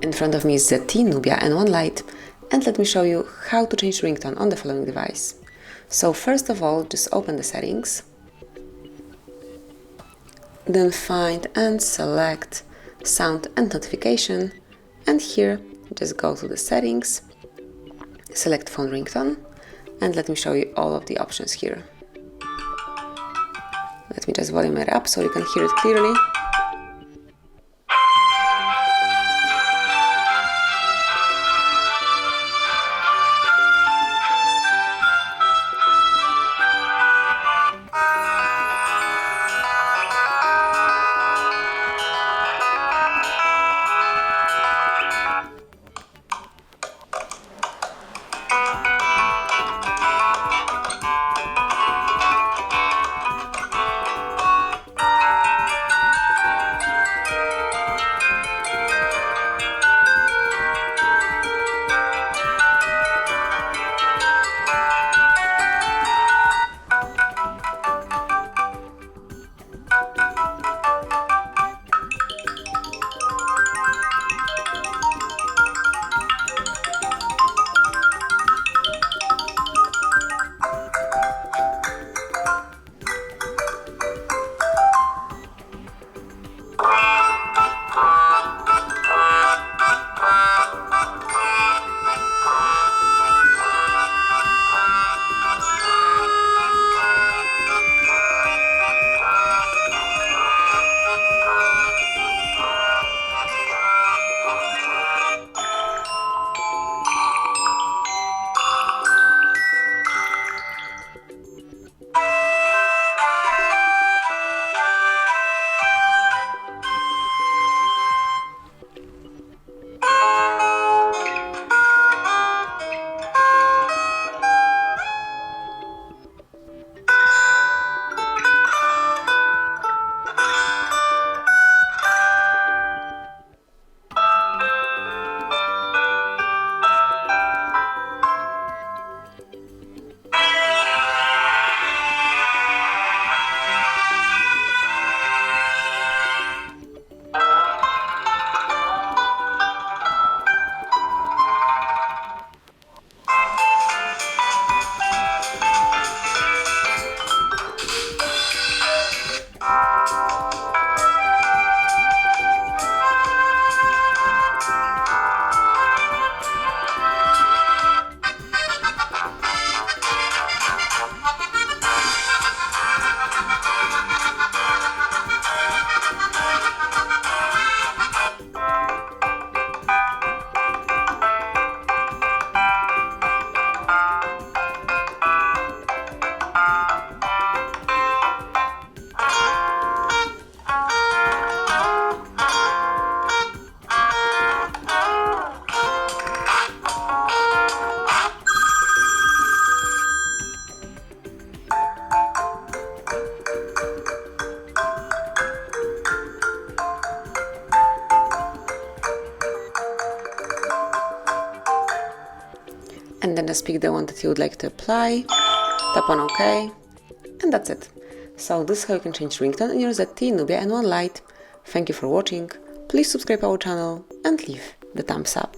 In front of me is ZTE Nubia N1 Lite, and let me show you how to change ringtone on the following device. So first of all, just open the settings, then find and select sound and notification, and here just go to the settings, select phone ringtone, and let me show you all of the options here. Let me just volume it up so you can hear it clearly. And then just pick the one that you would like to apply, tap on OK, and that's it. So this is how you can change ringtone in your ZTE Nubia N1 Lite. Thank you for watching, please subscribe our channel and leave the thumbs up.